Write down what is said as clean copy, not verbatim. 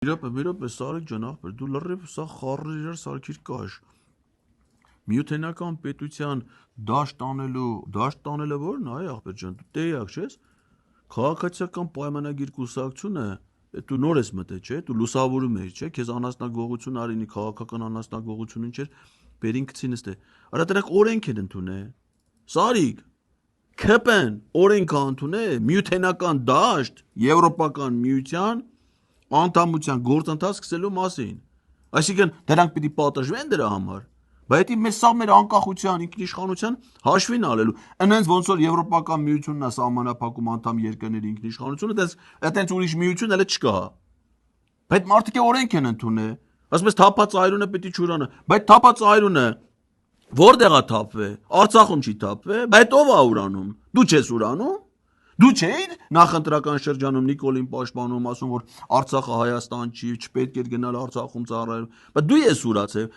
Միրոպե, Սարիկ ջան, ախպեր, դու լրիվ սա խառը իրար սարքիր կաշ։ Միութենական պետության դաշտ տանելը որն է, այ ախպեր ջան, դու տեղյակ չես։ Քաղաքացիական պայմանագիր կուսակցությունը, դու նոր ես մտել, չէ՞, դու լուսավորում ես, չէ՞, քեզ անասնագողություն արինի, քաղաքական անասնագողությունին չէր, բերին գցի նստե։ Արա դրանք օրենք են ընդունել։ Սարիկ, ՔՊ-ն օրենք է ընդունել միութենական դաշտ Եվրոպական միության անդամության գործընթաց սկսելու մասին։ Այսինքն դրանք պիտի պատժվեն դրա համար։ Բայց դա մեր սա մեր անկախության, ինքնիշխանության հաշվին ալելու։ Այնց ոնց որ Եվրոպական միությունն է սահմանափակում անդամ երկրների ինքնիշխանությունը, այտենց ուրիշ միություն էլ չկա։ Բայց մարդիկ օրենք են ընդունել։ Ասում ես թափած այրունը պիտի չուրանը, բայց թափած այրունը որտեղ է թափվել։ Արցախում չի թափվել, բայց ով է ուրանում։ Դու չես ուրանում։ Դու չէիր նախընտրական շրջանում Նիկոլին պաշտպանում, ասում որ Արցախը Հայաստան չի, չպետք է գնալ Արցախում ծառայել, բայց դու ես ուրացել,